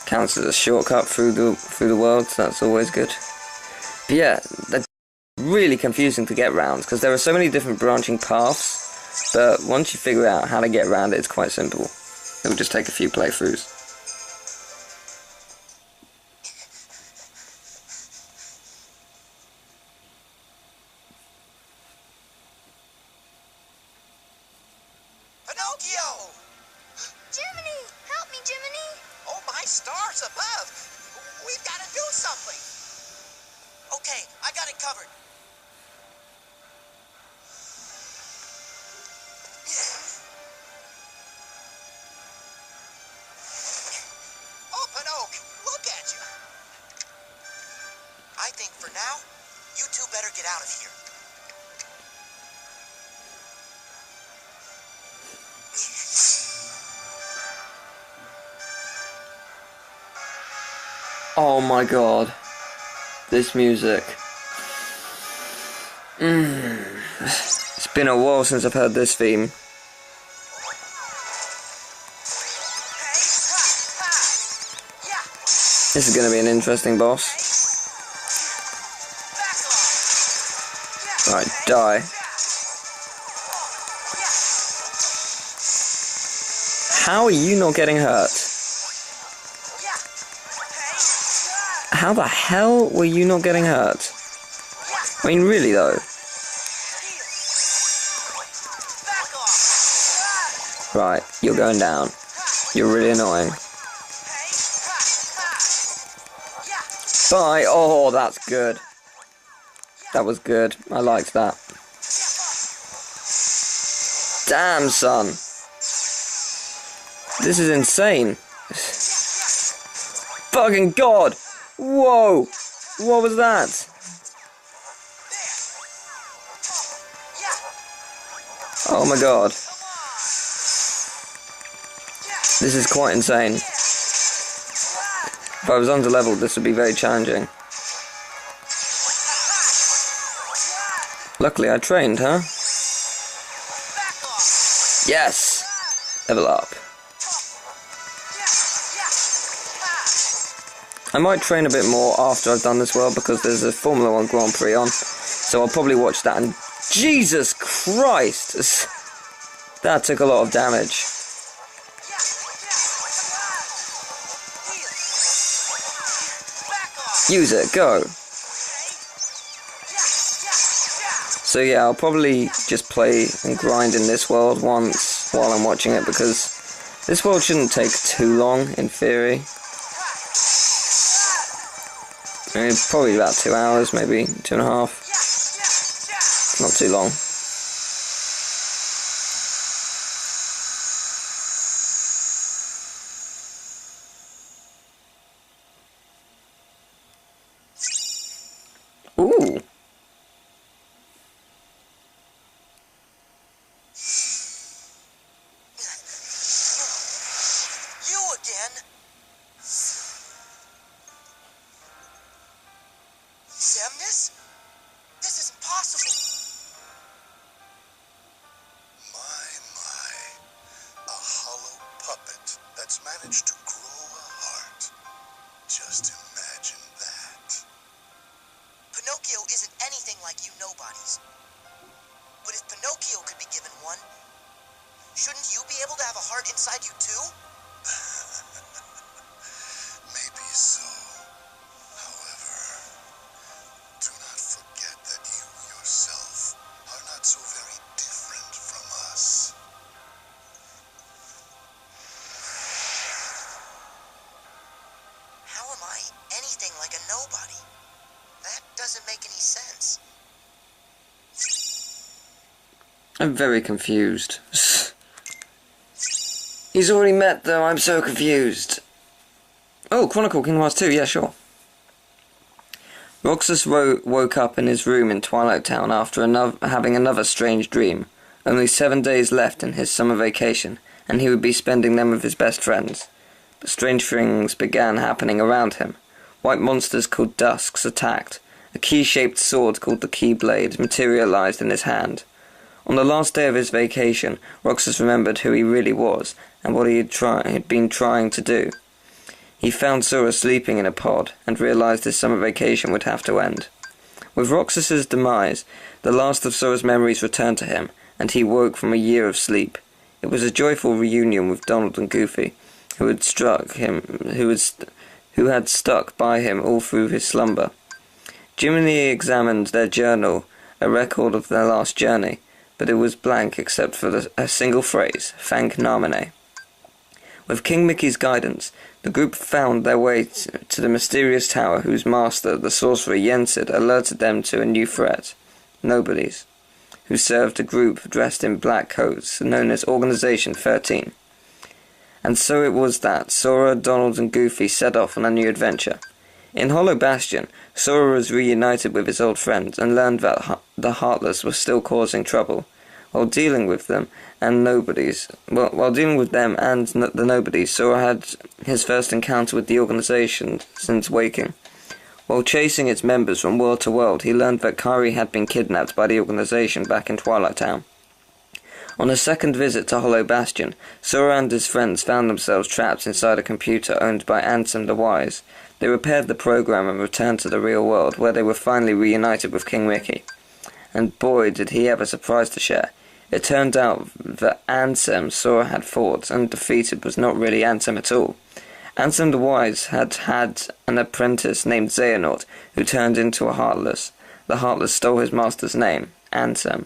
Counts as a shortcut through the world, so that's always good. But yeah, they're really confusing to get round, because there are so many different branching paths, but once you figure out how to get around it, it's quite simple. It'll just take a few playthroughs. Pinocchio! Jiminy! Help me, Jiminy! Oh, my stars above! We've got to do something! Okay, I got it covered. Oh, Pinocchio, look at you! I think for now, you two better get out of here. Oh my god. This music. It's been a while since I've heard this theme. This is going to be an interesting boss. Right, die. How are you not getting hurt? How the hell were you not getting hurt? I mean, really though. Right, you're going down. You're really annoying. Bye! Oh, that's good. That was good. I liked that. Damn, son. This is insane. Fucking god! Whoa! What was that? Oh my god. This is quite insane. If I was under-leveled, this would be very challenging. Luckily I trained, huh? Yes! Level up. I might train a bit more after I've done this world, because there's a Formula 1 Grand Prix on, so I'll probably watch that, and Jesus Christ! That took a lot of damage. Use it, go! So yeah, I'll probably just play and grind in this world once while I'm watching it, because this world shouldn't take too long, in theory. I mean, probably about 2 hours, maybe 2.5. Not too long. Ooh. You again? Semnis? This isn't possible. My. A hollow puppet that's managed to grow a heart. Just imagine that. Pinocchio isn't anything like you nobodies. But if Pinocchio could be given one, shouldn't you be able to have a heart inside you too? Maybe so. However, do not forget that you yourself are not so very different from us. How am I anything like a nobody? That doesn't make any sense. I'm very confused. He's already met them, I'm so confused. Oh, Chronicle Kingdom Hearts 2, yeah, sure. Roxas woke up in his room in Twilight Town after having another strange dream. Only 7 days left in his summer vacation, and he would be spending them with his best friends. But strange things began happening around him. White monsters called Dusks attacked. A key-shaped sword called the Keyblade materialized in his hand. On the last day of his vacation, Roxas remembered who he really was and what he had been trying to do. He found Sora sleeping in a pod and realized his summer vacation would have to end. With Roxas's demise, the last of Sora's memories returned to him, and he woke from a year of sleep. It was a joyful reunion with Donald and Goofy, who had stuck by him all through his slumber. Jiminy examined their journal, a record of their last journey, but it was blank except for a single phrase, "Thank Namine." With King Mickey's guidance, the group found their way to the mysterious tower whose master, the sorcerer Yensid, alerted them to a new threat, nobodies, who served a group dressed in black coats, known as Organization 13. And so it was that Sora, Donald and Goofy set off on a new adventure. In Hollow Bastion, Sora was reunited with his old friends and learned that the Heartless were still causing trouble. While dealing with them and the Nobodies, Sora had his first encounter with the organization since waking. While chasing its members from world to world, he learned that Kairi had been kidnapped by the organization back in Twilight Town. On a second visit to Hollow Bastion, Sora and his friends found themselves trapped inside a computer owned by Ansem the Wise. They repaired the program and returned to the real world, where they were finally reunited with King Mickey. And boy, did he have a surprise to share. It turned out that Ansem Sora had fought and defeated was not really Ansem at all. Ansem the Wise had an apprentice named Xehanort, who turned into a Heartless. The Heartless stole his master's name, Ansem.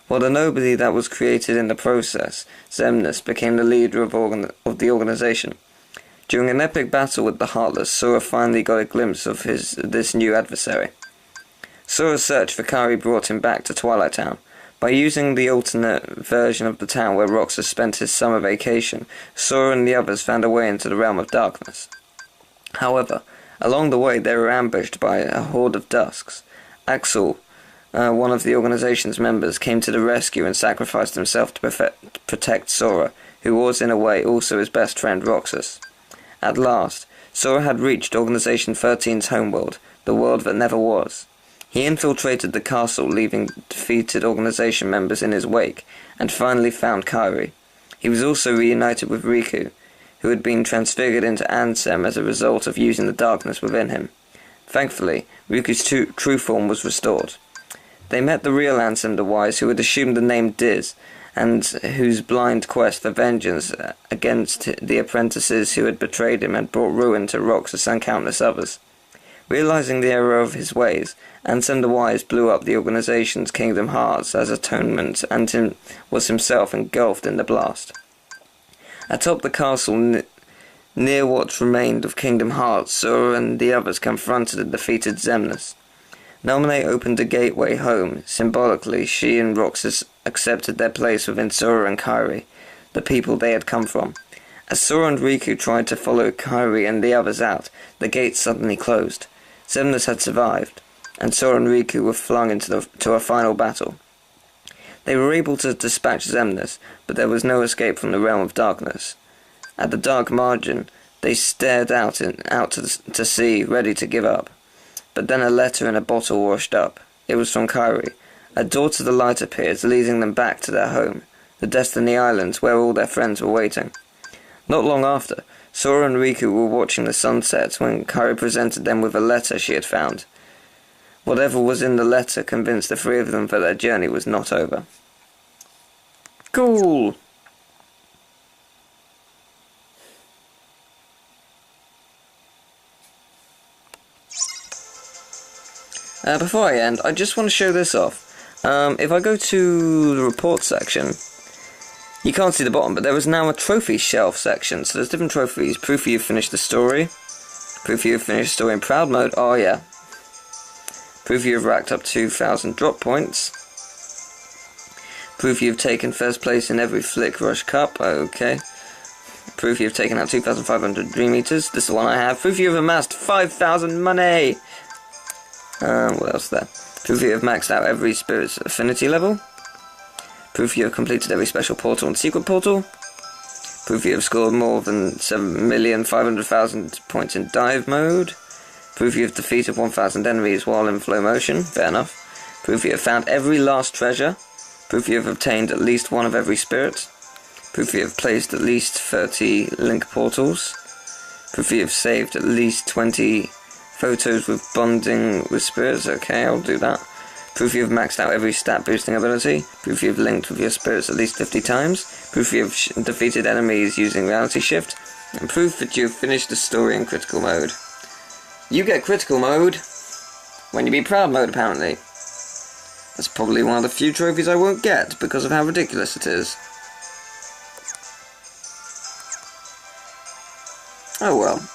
While the nobody that was created in the process, Xemnas, became the leader of the organization. During an epic battle with the Heartless, Sora finally got a glimpse of this new adversary. Sora's search for Kairi brought him back to Twilight Town. By using the alternate version of the town where Roxas spent his summer vacation, Sora and the others found a way into the realm of darkness. However, along the way they were ambushed by a horde of Dusks. Axel, one of the organization's members, came to the rescue and sacrificed himself to protect Sora, who was in a way also his best friend Roxas. At last, Sora had reached Organization 13's homeworld, the world that never was. He infiltrated the castle, leaving defeated organization members in his wake, and finally found Kairi. He was also reunited with Riku, who had been transfigured into Ansem as a result of using the darkness within him. Thankfully, Riku's true form was restored. They met the real Ansem the Wise, who had assumed the name Diz, and whose blind quest for vengeance against the apprentices who had betrayed him had brought ruin to Roxas and countless others. Realizing the error of his ways, Ansem the Wise blew up the organization's Kingdom Hearts as atonement and was himself engulfed in the blast. Atop the castle, near what remained of Kingdom Hearts, Sora and the others confronted the defeated Xemnas. Namine opened a gateway home. Symbolically, she and Roxas accepted their place within Sora and Kairi, the people they had come from. As Sora and Riku tried to follow Kairi and the others out, the gates suddenly closed. Xemnas had survived, and Sora and Riku were flung into a final battle. They were able to dispatch Xemnas, but there was no escape from the realm of darkness. At the dark margin, they stared out to sea, ready to give up. But then a letter in a bottle washed up. It was from Kairi. A door to the light appeared, leading them back to their home, the Destiny Islands, where all their friends were waiting. Not long after, Sora and Riku were watching the sunset when Kairi presented them with a letter she had found. Whatever was in the letter convinced the three of them that their journey was not over. Cool! Before I end, I just want to show this off. If I go to the report section, you can't see the bottom, but there is now a trophy shelf section. So there's different trophies. Proof you've finished the story. Proof you've finished the story in proud mode. Oh yeah. Proof you've racked up 2,000 drop points. Proof you've taken first place in every Flick Rush Cup. Okay. Proof you've taken out 2,500 Dream Eaters. This is the one I have. Proof you've amassed 5,000 money. What else there? Proof you have maxed out every Spirit's affinity level. Proof you have completed every special portal and secret portal. Proof you have scored more than 7,500,000 points in dive mode. Proof you have defeated 1,000 enemies while in flow motion. Fair enough. Proof you have found every last treasure. Proof you have obtained at least one of every spirit. Proof you have placed at least 30 link portals. Proof you've saved at least 20 photos with bonding with spirits. Okay, I'll do that. Proof you've maxed out every stat boosting ability. Proof you've linked with your spirits at least 50 times. Proof you've defeated enemies using reality shift. And proof that you've finished the story in critical mode. You get critical mode when you be proud mode, apparently. That's probably one of the few trophies I won't get because of how ridiculous it is. Oh well.